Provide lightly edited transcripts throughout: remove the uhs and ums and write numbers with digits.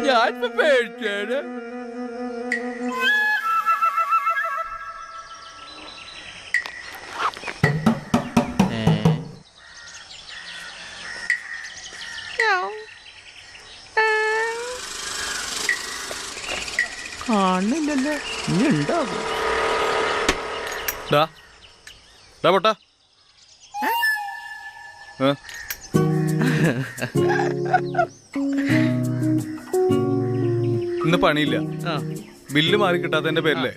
ഞാനിപ്പോ പേടിച്ചേന്. കാണുന്നില്ലല്ലോ, ഇനി ഉണ്ടാകും. പൊട്ടാ ഇന്ന് പണിയില്ല. ബില്ല് മാറി കിട്ടാത്തതിന്റെ പേരില്ലേ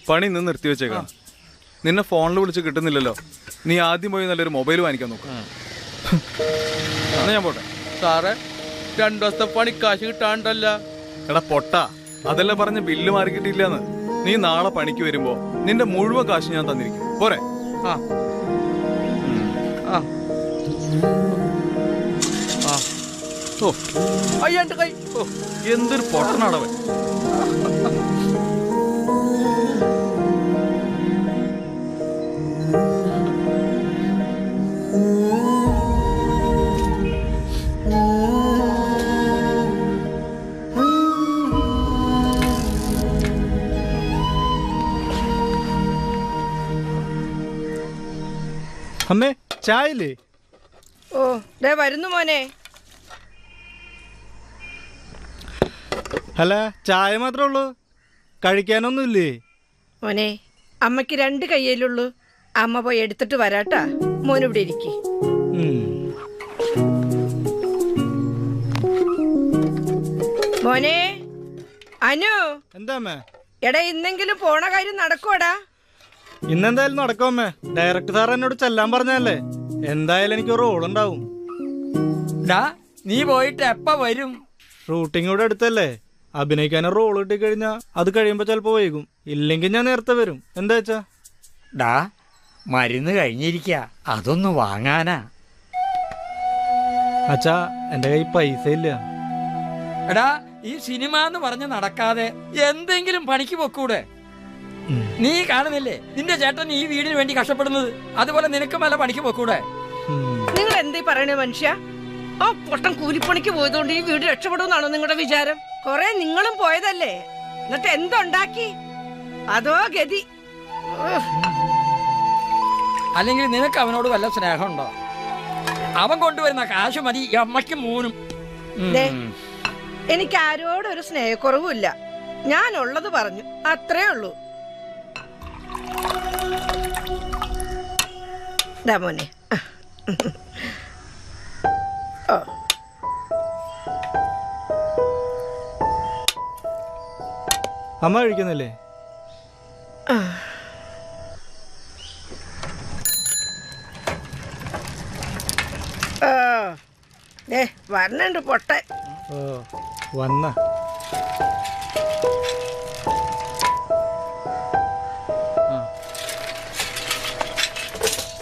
പണി ഇന്ന് നിർത്തിവെച്ചേക്കാം. നിന്നെ ഫോണിൽ വിളിച്ച് കിട്ടുന്നില്ലല്ലോ. നീ ആദ്യം പോയി നല്ലൊരു മൊബൈൽ വാങ്ങിക്കാൻ നോക്കാം. ഞാൻ പോട്ടെ. സാറേ, 2 ദിവസത്തെ പണിക്കാശ് കിട്ടാണ്ടല്ല. എടാ പൊട്ടാ, അതെല്ലാം പറഞ്ഞ് ബില്ല് മാറി കിട്ടിയില്ലെന്ന്. നീ നാളെ പണിക്ക് വരുമ്പോ നിന്റെ മുഴുവൻ കാശ് ഞാൻ തന്നിരിക്കും. പോരെ? അയ്യന്റെ കൈ. എന്തൊരു പൊട്ടനാടവൻ. അമ്മേ, ചായല്ലേ? ഓ, ദേ വരുന്നു മോനെ. അല്ല, ചായ മാത്രമേ ഉള്ളൂ, കഴിക്കാനൊന്നുമില്ലേ? മോനെ, അമ്മയ്ക്ക് 2 കയ്യിലുള്ളൂ. അമ്മ പോയി എടുത്തിട്ട് വരാട്ടാ. മോനിവിടെ ഇരിക്കി. മോനെ, അനു. എന്താ അമ്മേ? എടാ, ഇന്നെങ്കിലും പോണ കാര്യം നടക്കുവാടാ? ഇന്നെന്തായാലും നടക്കും അമ്മേ. ഡയറക്ടർ സാർ എന്നോട് ചെല്ലാൻ പറഞ്ഞല്ലേ. എന്തായാലും എനിക്ക് റോൾ ഉണ്ടാവും. നീ പോയിട്ട് എപ്പ വരും? ഷൂട്ടിംഗ് ഇവിടെ അടുത്തല്ലേ. അഭിനയിക്കാൻ റോൾ കിട്ടിക്കഴിഞ്ഞാ അത് കഴിയുമ്പോ ചിലപ്പോ വൈകും. ഇല്ലെങ്കിൽ ഞാൻ നേരത്തെ വരും. എന്താ വെച്ചാ? മരുന്ന് കഴിഞ്ഞിരിക്ക, അതൊന്ന് വാങ്ങാനാ. അച്ഛാ, എന്റെ കയ്യിൽ പൈസ ഇല്ല. എടാ, ഈ സിനിമ എന്ന് പറഞ്ഞ് നടക്കാതെ എന്തെങ്കിലും പണിക്ക് പൊക്കൂടെ? നീ കാണുന്നില്ലേ നിന്റെ ചേട്ടൻ ഈ വീടിന് വേണ്ടി കഷ്ടപ്പെടുന്നത്? അതുപോലെ നിനക്കും വല്ല പണിക്ക് പൊക്കൂടെ? നിങ്ങൾ എന്തീ പറയണേ മനുഷ്യ? ആ പൊട്ടൻ കൂലിപ്പണിക്ക് പോയതുകൊണ്ട് ഈ വീട് രക്ഷപ്പെടുമെന്നാണോ നിങ്ങളുടെ വിചാരം? കൊറേ നിങ്ങളും പോയതല്ലേ, എന്നിട്ട് എന്തുണ്ടാക്കി? അതോ ഗതി. അല്ലെങ്കിൽ നിനക്ക് അവനോട് വല്ല സ്നേഹമുണ്ടോ? അവൻ കൊണ്ടുവരുന്ന കാശ് മതി അമ്മയ്ക്കും മോനും. എനിക്ക് ആരോടൊരു സ്നേഹക്കുറവുമില്ല. ഞാൻ ഉള്ളത് പറഞ്ഞു, അത്രേ ഉള്ളൂ. മോനെ, അമ്മ കഴിക്കുന്നില്ലേ? വരണുണ്ട് പൊട്ട. വന്ന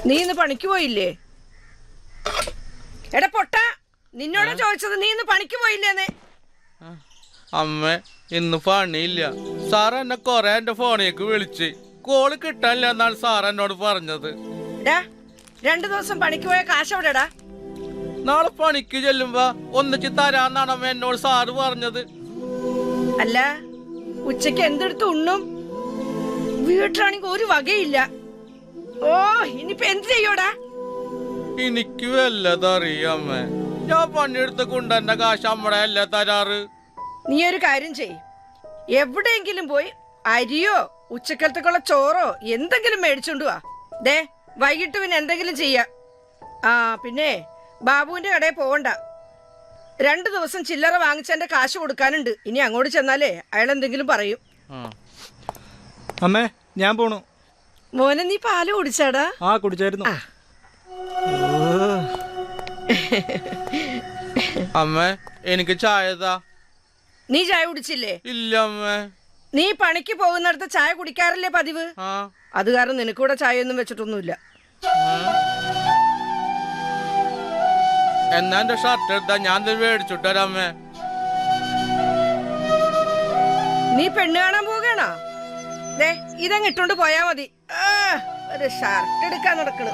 നീ ഇന്ന് പണിക്ക് പോയില്ലേ? എടാ പൊട്ട, നിന്നോടാ ചോദിച്ചത്. നീ ഇന്ന് പണിക്ക് പോയില്ലേന്ന്? അമ്മ, ഇന്ന് പണിയില്ല. സാർ എന്നെ കൊറേ എന്റെ ഫോണിലേക്ക് വിളിച്ച് കോള് കിട്ടാനില്ല എന്നാണ് സാർ എന്നോട് പറഞ്ഞത്. 2 ദിവസം പണിക്ക് പോയ കാശ് എവിടെടാ? നാളെ പണിക്ക് ചെല്ലുമ്പോ ഒന്നിച്ച് തരാന്നാണ് അമ്മ എന്നോട് സാറ് പറഞ്ഞത്. അല്ല, ഉച്ചക്ക് എന്തെടുത്ത് ഉണ്ണും? വീട്ടിലാണെങ്കിൽ ഒരു വകയില്ല. ഓ, ഇനിയിപ്പോ എന്ത് ചെയ്യോടാ? എനിക്ക് വല്ലതറിയാമ്മേ. ഞാൻ പണിയെടുത്ത് കൊണ്ടുവന്ന കാശ് അമ്മടെ അല്ല തരാറ്. നീ ഒരു കാര്യം ചെയ്, എവിടെയെങ്കിലും പോയി അരിയോ ഉച്ചക്കലത്തേക്കുള്ള ചോറോ എന്തെങ്കിലും മേടിച്ചോണ്ട് വാ. വൈകിട്ട് പിന്നെ എന്തെങ്കിലും ചെയ്യാം. പിന്നെ ബാബുവിന്റെ കടയിൽ പോകണ്ട. 2 ദിവസം ചില്ലറ വാങ്ങിച്ചെന്റെ കാശ് കൊടുക്കാനുണ്ട്. ഇനി അങ്ങോട്ട് ചെന്നാലേ അയാൾ എന്തെങ്കിലും പറയും. അമ്മേ, ഞാൻ പോണു. മോനെ, നീ പാല് കുടിച്ചാടാ? കുടിച്ചായിരുന്നു. അമ്മ, എനിക്ക് ചായതാ. നീ ചായ കുടിച്ചില്ലേ? ഇല്ല അമ്മ. നീ പണിക്ക് പോകുന്നിടത്ത് ചായ കുടിക്കാറില്ലേ പതിവ്? അത് കാരണം നിനക്കൂടെ ചായ ഒന്നും വെച്ചിട്ടൊന്നുമില്ല. എന്നാ എന്റെ ഷർട്ട് എടുത്താ ഞാൻ മേടിച്ചിട്ടരാമേ. നീ പെണ്ണ് കാണാൻ പോകണോ? ദേ ഇതങ്ങ് ഇട്ടോണ്ട് പോയാ മതി. ഒരു ഷർട്ട് എടുക്കാൻ നടക്കണു.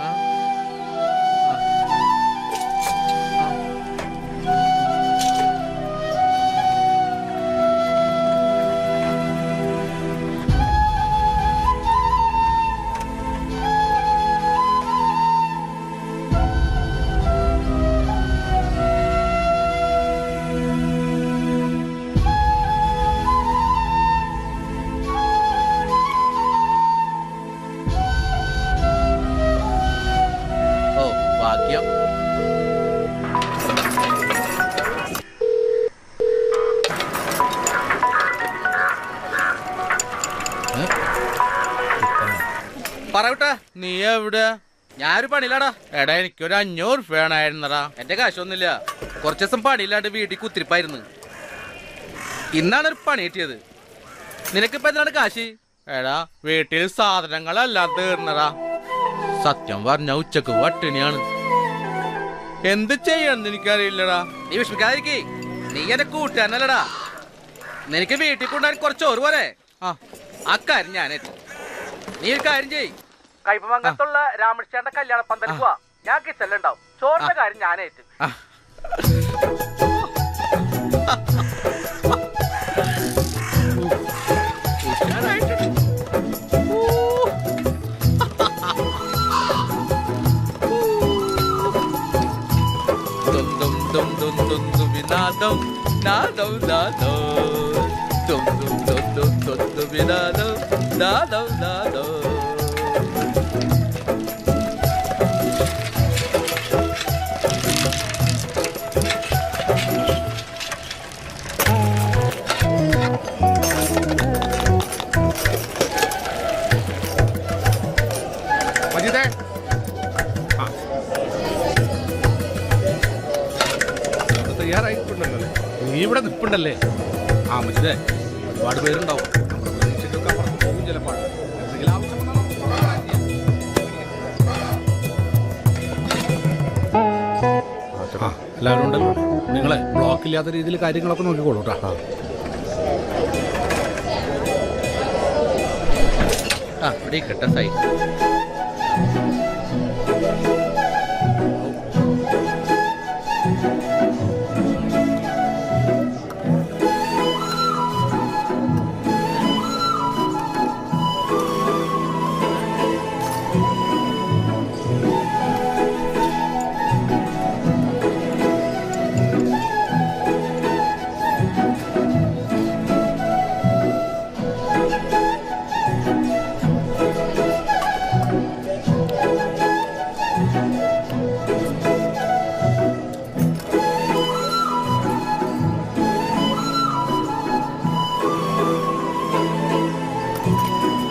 ഓ ഭാഗ്യം. പറയട്ടെ, നീ എവിടെ? ഞാനൊരു പണിയിലാടാ. എടാ എനിക്കൊരു 500 രൂപ വേണമായിരുന്നടാ. എന്റെ കാശൊന്നുമില്ല. കുറച്ച് ദിവസം പണിയില്ലാണ്ട് വീട്ടിൽ കുത്തിരിപ്പായിരുന്നു. ഇന്നാണ് ഒരു പണി കിട്ടിയത്. നിനക്കിപ്പോ എന്താണ് കാശ്? എടാ വീട്ടിൽ സാധനങ്ങളെല്ലാം തീർന്നടാ. സത്യം പറഞ്ഞ ഉച്ചക്ക് പട്ടിണിയാണ്. എന്ത് ചെയ്യാന്ന് എനിക്കറിയില്ലടാ. നീ വിഷമിക്കാതിരിക്കേ. നീ എന്റെ കൂട്ടുകാരനല്ലടാ. നിനക്ക് വീട്ടിൽ കൊണ്ടുപോകാൻ കുറച്ച് ചോറ് പോരെ? അക്കാര്യം ഞാനേറ്റു. നീ ഒരു കാര്യം ചെയ്. കൈപ്പമംഗലത്തുള്ള രാമകൃഷ്ണന്റെ കല്യാണ പന്തലിൽ പോവാ. ഞാൻ കിച്ചണിലുണ്ടാവും. ചോറിന്റെ കാര്യം ഞാനേറ്റ്. Nadam, nadam, nadam, dum dum dum dum dum dum nadam, nadam, nadam. മജീദേ, തയ്യാറായിട്ടുണ്ടല്ലോ. നീ ഇവിടെ നിൽപ്പുണ്ടല്ലേ? ആ മജീദേ, ഒരുപാട് പേരുണ്ടാവും. നമ്മുടെ പ്രതീക്ഷയ്ക്കൊക്കെ അപ്പുറത്ത് പോകും ചിലപ്പോൾ. എന്തെങ്കിലും ആവശ്യം വന്നാൽ എല്ലാവരും ഉണ്ടല്ലോ. നിങ്ങളെ ബ്ലോക്കില്ലാത്ത രീതിയിൽ കാര്യങ്ങളൊക്കെ നോക്കിക്കോളൂ കേട്ടോ. ഇവിടെ കിട്ട സൈറ്റ്.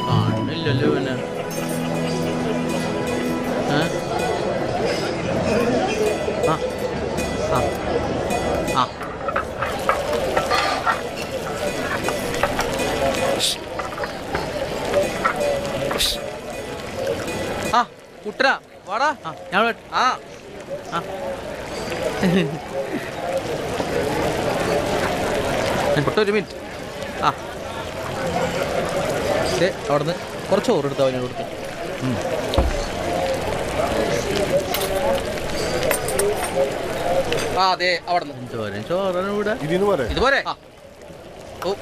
കാണില്ലല്ലോ പിന്നെ. കുട്ടര വാടാ. ഞാൻ ഒരു മിനിറ്റ്. അവിടുന്ന് കുറച്ച് ചോറ് എടുത്താൽ അവനോട് കൊടുത്ത്. അതെ അവിടുന്ന് എന്തോരം ചോറാണ് ഇവിടെ. ഇതുപോലെ ഓ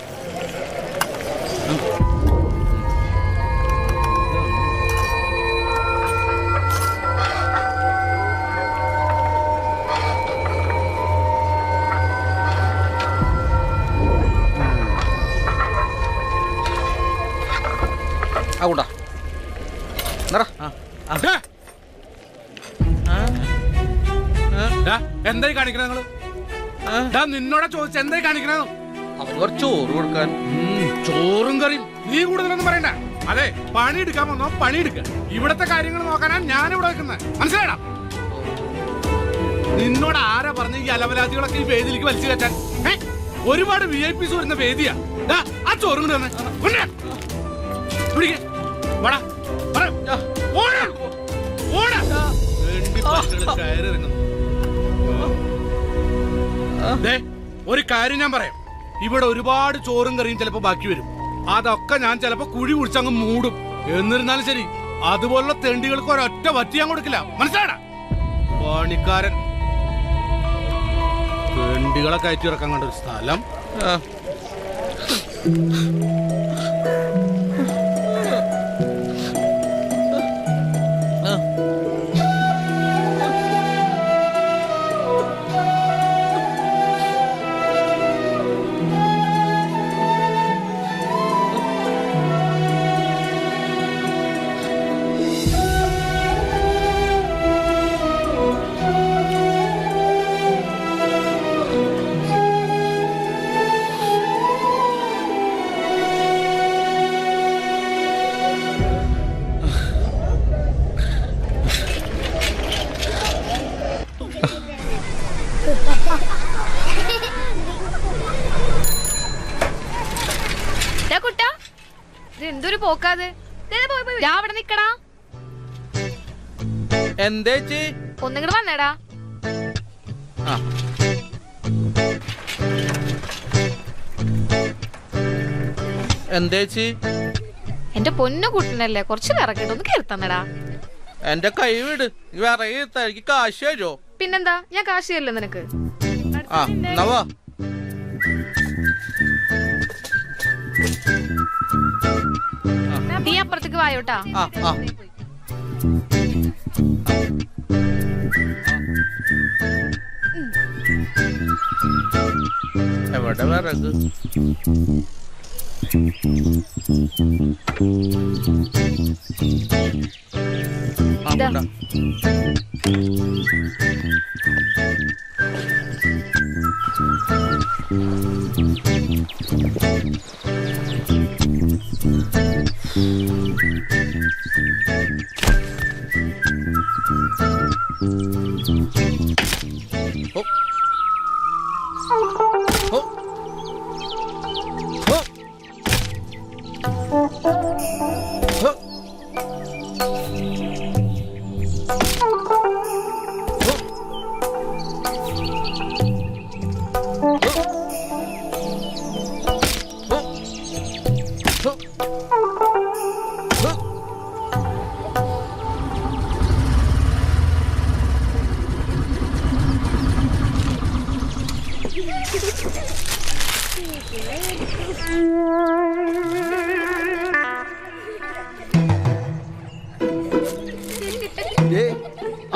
കൂട്ടാ എന്തായി കാണിക്കണ നിങ്ങള്? നിന്നോടെ ചോദിച്ച എന്തായി കാണിക്കണ? അവന് കുറച്ച് ചോറ് കൊടുക്കാൻ. ചോറും കറിയും നീ കൂടുതലൊന്നും പറയണ്ട. അതെ, പണി എടുക്കാൻ വന്നോ പണി എടുക്ക. ഇവിടത്തെ കാര്യങ്ങൾ നോക്കാനാ ഞാൻ ഇവിടെ വെക്കുന്നത്. മനസ്സിലായടാ? നിന്നോട് ആരാ പറഞ്ഞ ഈ അലവലാദികളൊക്കെ ഈ വേദിയിലേക്ക് വലിച്ചു കയറ്റാൻ? ഒരുപാട് VIPs വരുന്ന വേദിയാ. ആ ചോറും കൂടി തന്നെ കയറി ഇറങ്ങുന്നു. ദേ, ഒരു കാര്യം ഞാൻ പറയാം. ഇവിടെ ഒരുപാട് ചോറും കറിയും ചിലപ്പോ ബാക്കി വരും. അതൊക്കെ ഞാൻ ചിലപ്പോ കുഴി കുഴിച്ചങ്ങ് മൂടും. എന്നിരുന്നാലും ശരി, അതുപോലുള്ള തെണ്ടികൾക്ക് ഒരൊറ്റ വറ്റി ഞാൻ കൊടുക്കില്ല. മനസ്സിലാടാ? പണിക്കാരൻ തെണ്ടികളെ കയറ്റി ഇറക്കാൻ കണ്ട ഒരു സ്ഥലം. എന്തൊരു പോക്കാത്? അവിടെ നിക്കടാ. എന്തേച്ചി ഒന്നിങ്ങട് വന്നേടാ. എന്തേച്ചി? എന്റെ പൊന്നു കുട്ടനല്ലേ, കുറച്ച് വിറകിട്ട് ഒന്ന് കേൾത്തന്നടാ. എന്റെ കൈ വിട്. വിറകി തനിക്ക് കാശ് തരുമോ? പിന്നെന്താ, ഞാൻ കാശ് തരില്ല നിനക്ക്. ആ എന്നാ വാ. നീ അപ്പുറത്തേക്ക് വായോട്ടാ. ആ ആ എവിടെ വിറക്?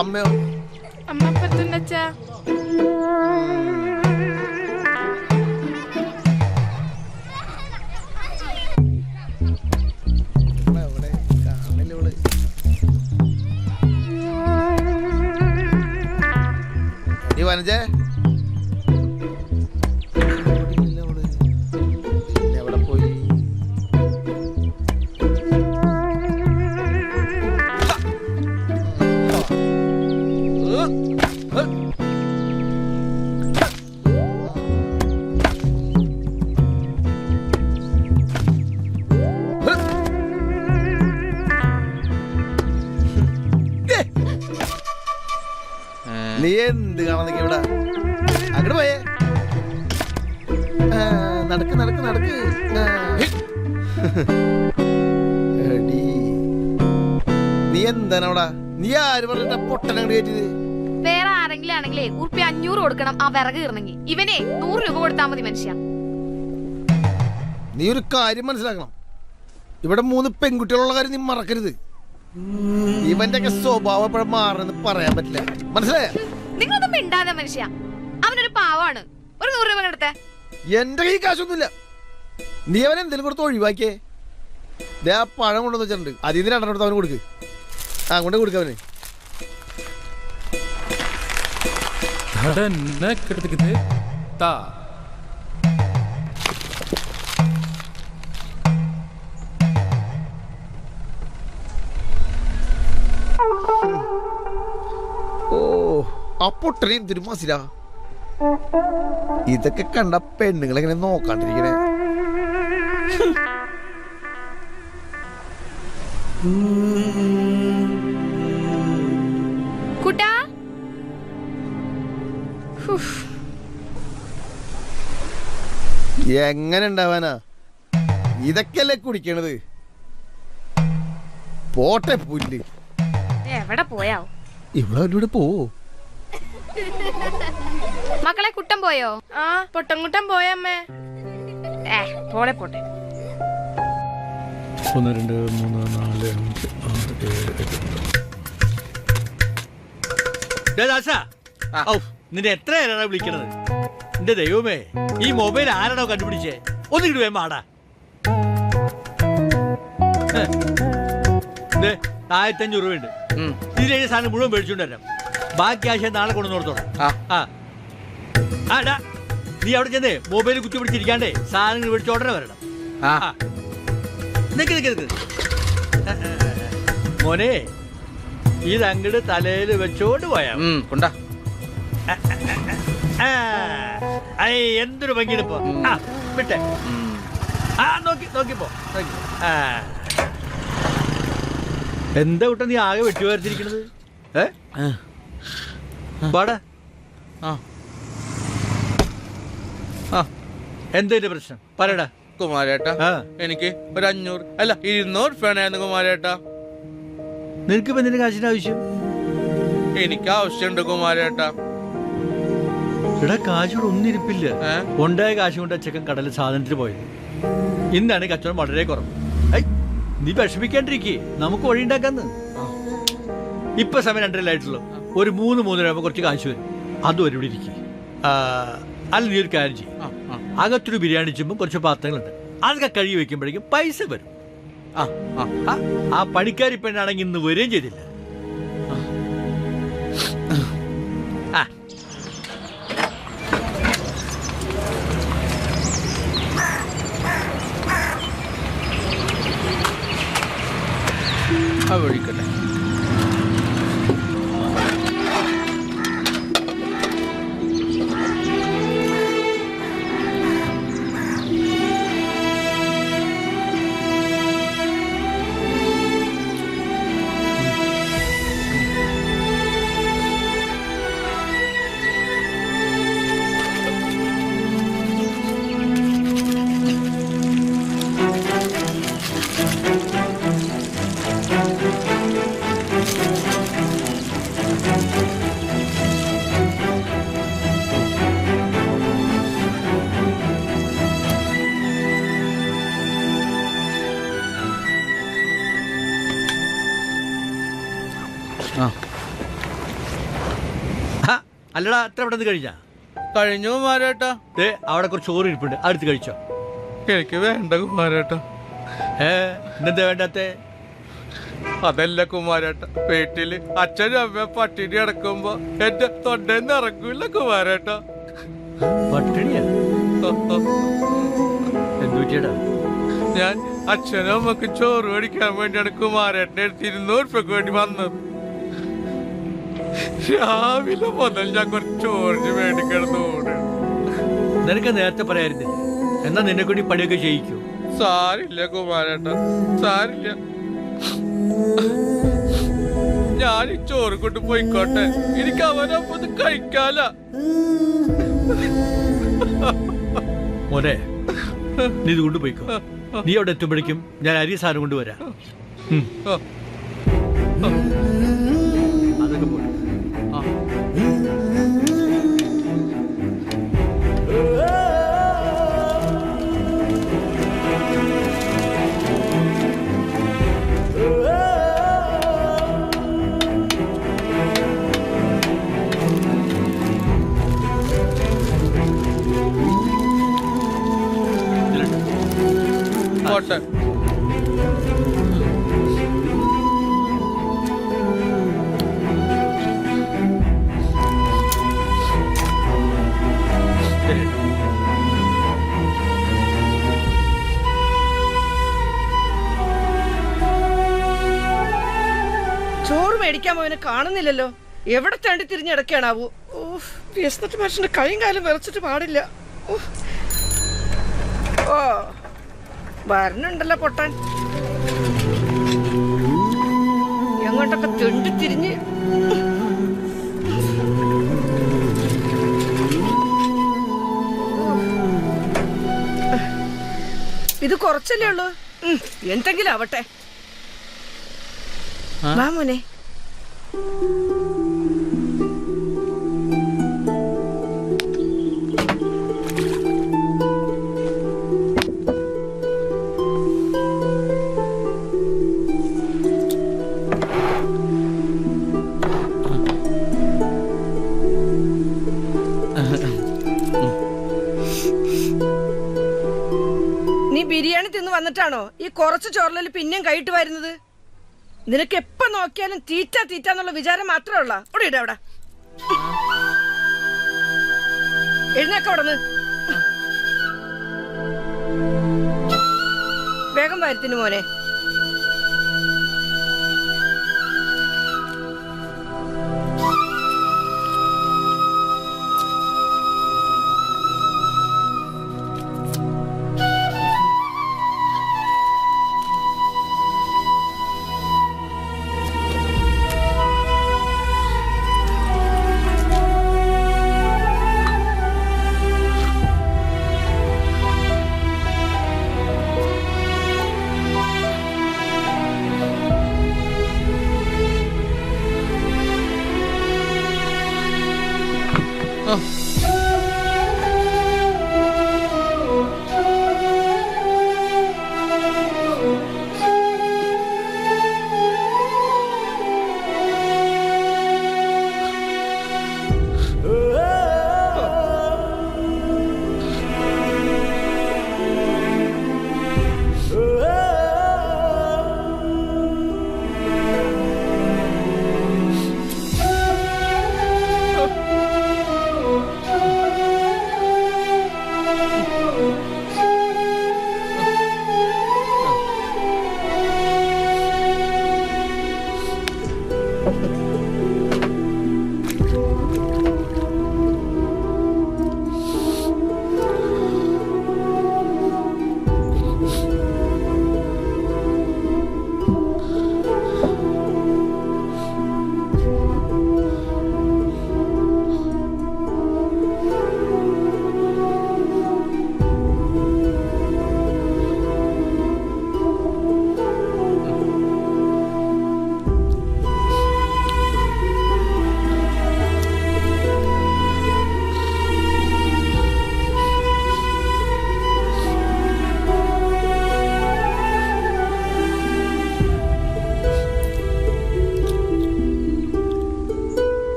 അമ്മയോ? അമ്മ പറ്റുന്നച്ചാ. നീ വനജേ എവിടെ പോയി? നീ എന്ത് കാണാൻ ഇവിടെ? അങ്ങോട്ട് പോയേ. നടക്ക് നടക്ക് നടക്ക്. നീ എന്താണ് അവിടെ? നീ ആര് പറഞ്ഞിട്ട് പൊട്ടനങ്ങോട്ട് കയറ്റിയത്? വേറെ ആരെങ്കിലും ആണെങ്കിലേ ഉറുപ്പി 500 കൊടുക്കണം ആ വിറക് കീറണമെങ്കിൽ. ഇവനെ 100 രൂപ കൊടുത്താൽ മതി മനുഷ്യ. നീ ഒരു കാര്യം മനസ്സിലാക്കണം. ഇവിടെ 3 പെൺകുട്ടികളുള്ള കാര്യം നീ മറക്കരുത്. ഇവന്റെ ഒക്കെ സ്വഭാവം എപ്പോഴും മാറണമെന്ന് പറയാൻ പറ്റില്ല. മനസ്സിലായ? നിങ്ങളൊന്നും മിണ്ടാതെ മനുഷ്യ. അവനൊരു പാവാണ്. ഒരു 100 രൂപ എടുത്തേ. എന്റെ കൈ കാശൊന്നുമില്ല. നീ അവൻ എന്തെങ്കിലും കൊടുത്ത് ഒഴിവാക്കിയേ. ദേ ആ പഴം കൊണ്ടുവന്ന് വെച്ചിട്ടുണ്ട്. അതിൽ നിന്ന് 2 എടുത്ത് അവന് കൊടുക്ക്. കൊണ്ട് കൊടുക്ക അവന്. ഓ ആ പൊട്ടനെയും തിരുമാസില. ഇതൊക്കെ കണ്ട പെണ്ണുങ്ങളെങ്ങനെ നോക്കാണ്ടിരിക്കണേ. കുട്ടാ, എങ്ങനെ ഉണ്ടാവാനാ? ഇതൊക്കെയല്ലേ കുടിക്കണത്. പോട്ടെ പുല്ല്. എവിടെ പോയാവോ? ഇവിടെ പോവോ? മക്കളെ കുട്ടൻ പോയോ? ആ പൊട്ടൻകുട്ടൻ പോയമ്മേ. പോളെ പോട്ടെ. 1 2 3 4 5 6 7 നിന്റെ എത്ര നേരമാണ് വിളിക്കണത്? എന്റെ ദൈവമേ, ഈ മൊബൈൽ ആരാണോ കണ്ടുപിടിച്ചേ? ഒന്നിട്ട് വേം ആടാ. 1500 രൂപയുണ്ട്. ഇതിലെ സാധനം മുഴുവൻ മേടിച്ചുകൊണ്ട് വരാം. ബാക്കി ആശയം നാളെ കൊണ്ടു കൊടുത്തോളാം. ആടാ, നീ അവിടെ ചെന്നേ മൊബൈൽ കുത്തി പിടിച്ചിരിക്കാണ്ടേ സാധനങ്ങൾ മേടിച്ച് ഉടനെ വരണം. നിക്ക് നിക്ക് നിക്ക്. മോനെ, ഇതങ്ങട് തലയിൽ വെച്ചോണ്ട് പോയാ കൊണ്ടാ. എന്തൊരു ഭംഗിയിപ്പോ. വിട്ടെ. നോക്കിപ്പോ. എന്താ കുട്ട നീ ആകെ വെട്ടി വരച്ചിരിക്കണത്? പാടാ. എന്താ പ്രശ്നം പറയടാ. കുമാരേട്ടാ, എനിക്ക് ഒരു 500 അല്ല 200 വേണമായിരുന്നു കുമാരേട്ടാ. നിനക്കിപ്പോ എന്തിന്റെ കാശിന്റെ ആവശ്യം? എനിക്ക് ആവശ്യമുണ്ട് കുമാരേട്ടാ. ഇവിടെ കാശോട് ഒന്നിരിപ്പില്ല. ഉണ്ടായ കാശ് കൊണ്ട് അച്ചക്കൻ കടലിൽ സാധനത്തിന് പോയത്. ഇന്നാണ് കച്ചവടം വളരെ കുറവ്. നീ വിഷമിക്കാണ്ടിരിക്കേ, നമുക്ക് വഴി ഉണ്ടാക്കാന്ന്. ഇപ്പൊ സമയം 2:30 ആയിട്ടുള്ളൂ. ഒരു 3-3:30 ആകുമ്പോ കുറച്ച് കാശ് വരും. അതും ഒരു ഇവിടെ ഇരിക്കും. അല്ല, നീ ഒരു കാര്യം ചെയ്യും. അകത്തൊരു ബിരിയാണി ചെമ്പും കുറച്ച് പാത്രങ്ങളുണ്ട്. അതൊക്കെ കഴുകി വെക്കുമ്പോഴേക്കും പൈസ വരും. ആ പണിക്കാരി പെണ്ണാണെങ്കിൽ ഇന്ന് വരികയും ചെയ്തില്ല. ഒഴിക്കട്ടെ. അല്ലടാ, അത്ര പെട്ടെന്ന് കഴിഞ്ഞാ? കഴിഞ്ഞു കുമാരേട്ടാ. അവിടെ കുറച്ച് ചോറ് ഇരിപ്പുണ്ട്, അടുത്ത് കഴിച്ചോ. എനിക്ക് വേണ്ട കുമാരേട്ടാ. ഇന്നെന്താ വേണ്ടാത്തെ? അതല്ല കുമാരേട്ട, വീട്ടില് അച്ഛനും അമ്മ പട്ടിണി കിടക്കുമ്പോ എന്റെ തൊണ്ടേന്ന് ഇറങ്ങൂല്ല കുമാരേട്ട. പട്ടിണിയാ? എന്തുപറ്റിയടാ? ഞാൻ അച്ഛനും അമ്മക്ക് ചോറ് മേടിക്കാൻ വേണ്ടിയാണ് കുമാരേട്ടനെ 200 രൂപയ്ക്ക് വേണ്ടി വന്നത്. രാവിലെ മുതൽ ഞാൻ കുറച്ച് ചോറിന് വേണ്ടി കിടന്നോട്. നിനക്ക് നേരത്തെ പറയായിരുന്നില്ല? എന്നാ നിന്നെ കൂടി പണിയൊക്കെ ചെയ്യിക്കൂ. സാരില്ല കുമാരേട്ട, സാരില്ല. ഞാൻ ഈ ചോറ് കൊണ്ട് പോയിക്കോട്ടെ, എനിക്ക് അവനൊപ്പം കഴിക്കാല. മോനെ, നീ ഇത് കൊണ്ടുപോയിക്കോ. നീ അവിടെ എത്തുമ്പോഴേക്കും ഞാൻ അരി സാധനം കൊണ്ടുവരാം. അതൊക്കെ പോയി. പോട്ടെ. ചോറ് മേടിക്കാൻ പോയവനെ കാണുന്നില്ലല്ലോ. എവിടെ തണ്ടി തിരിഞ്ഞിടക്കാണാവൂ. വിശന്നിട്ട് മനുഷ്യന്റെ കൈയും കാലും വിറച്ചിട്ട് പാടില്ല. ഓ, വരണുണ്ടല്ലോ പൊട്ടാൻ. എങ്ങോട്ടൊക്കെ തെണ്ടി തിരിഞ്ഞ്. ഇത് കുറച്ചല്ലേ ഉള്ളൂ. എന്തെങ്കിലും ആവട്ടെ. വാ മോനെ. നീ ബിരിയാണി തിന്ന് വന്നിട്ടാണോ ഈ കുറച്ച് ചോറിൽ പിന്നെയും കൈയിട്ട് വരുന്നത്? നിനക്ക് എപ്പോ നോക്കിയാലും തീറ്റ തീറ്റ എന്നുള്ള വിചാരം മാത്രമേ ഉള്ള. ഇവിടെ ഇട അവിടെ എഴുന്നേക്ക അവിടെ വേഗം വരുത്തിന് മോനെ.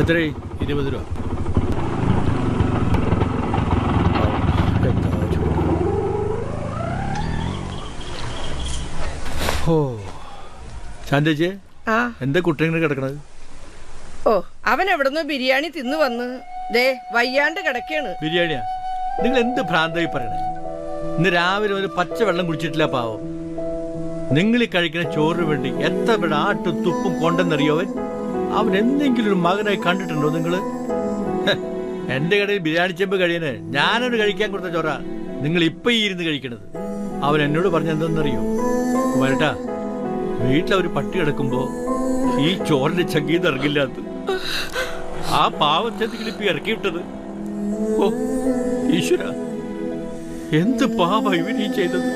എത്രേ? 20 രൂപ. ഓ ശാന്തേച്ചി, ആ എന്താ കുട്ടിങ്ങനെ കിടക്കണത്? ഓ അവൻ എവിടുന്ന് ബിരിയാണി തിന്നു വന്ന് ദേ വയ്യാണ്ട് കിടക്കാണ്. ബിരിയാണിയാ? നിങ്ങൾ എന്ത് ഭ്രാന്തായി പറയണേ? ഇന്ന് രാവിലെ ഒരു പച്ച വെള്ളം കുടിച്ചിട്ടില്ല പാവം. നിങ്ങൾ ഈ കഴിക്കുന്ന ചോറിന് വേണ്ടി എത്ര പേട് ആട്ടും തുപ്പും കൊണ്ടെന്നറിയോവൻ. അവൻ എന്തെങ്കിലും ഒരു മകനായി കണ്ടിട്ടുണ്ടോ നിങ്ങള്? എന്റെ കടയിൽ ബിരിയാണി ചെമ്പ് കഴിയാന് ഞാനൊരു കഴിക്കാൻ കൊടുത്ത ചോറ നിങ്ങൾ ഇപ്പൊ ഈ ഇരുന്ന് കഴിക്കണത്. അവൻ എന്നോട് പറഞ്ഞ എന്തെന്നറിയോ? വരട്ടാ, വീട്ടിലൊരു പട്ടി കിടക്കുമ്പോ ഈ ചോറിന്റെ ചങ്കീന്ന് ഇറങ്ങില്ലാത്ത ആ പാവത്തെന്തെങ്കിലും ഇപ്പൊ ഇറക്കി വിട്ടത്. ഓ ഈശ്വര, എന്ത് പാപ ഇവനീ ചെയ്തത്.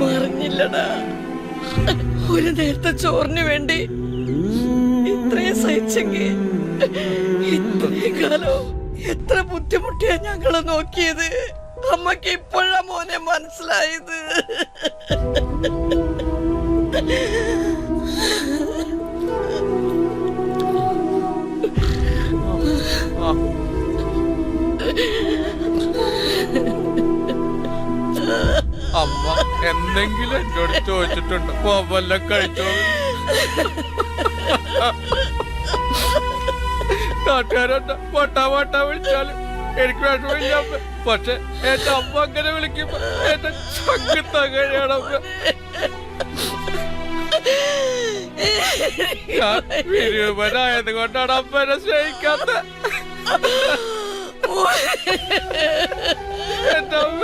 മറിഞ്ഞില്ലടാ, ഒരു നേരത്തെ ചോറിന് വേണ്ടി ഇത്രയും സഹിച്ചെങ്കിൽ ഇത്രയും കാലം എത്ര ബുദ്ധിമുട്ടിയാ ഞങ്ങള് നോക്കിയത്. അമ്മക്ക് ഇപ്പോഴാ മോനെ മനസ്സിലായത്. അമ്മ എന്തെങ്കിലും എന്നോട് ചോദിച്ചിട്ടുണ്ട്, വല്ലതും കഴിച്ചോ? നാട്ടുകാരെന്താ വട്ടാ വിളിച്ചാലും എനിക്ക് വിഷമില്ല അമ്മ. പക്ഷെ എന്റെ അമ്മ അങ്ങനെ വിളിക്കുമ്പോ എന്റെ സംഗീതയാണ് അമ്മ. ഞാൻ വിരൂപനായത് കൊണ്ടാണ് അമ്മനെ സ്നേഹിക്കാത്ത എന്റെ അമ്മ.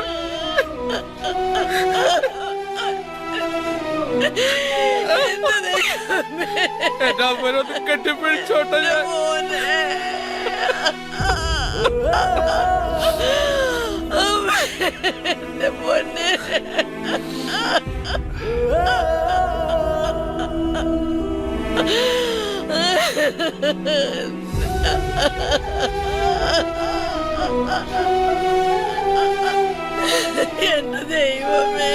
എന്റെ അമ്മനൊന്ന് കെട്ടിപ്പിടിച്ചോട്ടെ ഞാൻ. എന്റെ ദൈവമേ.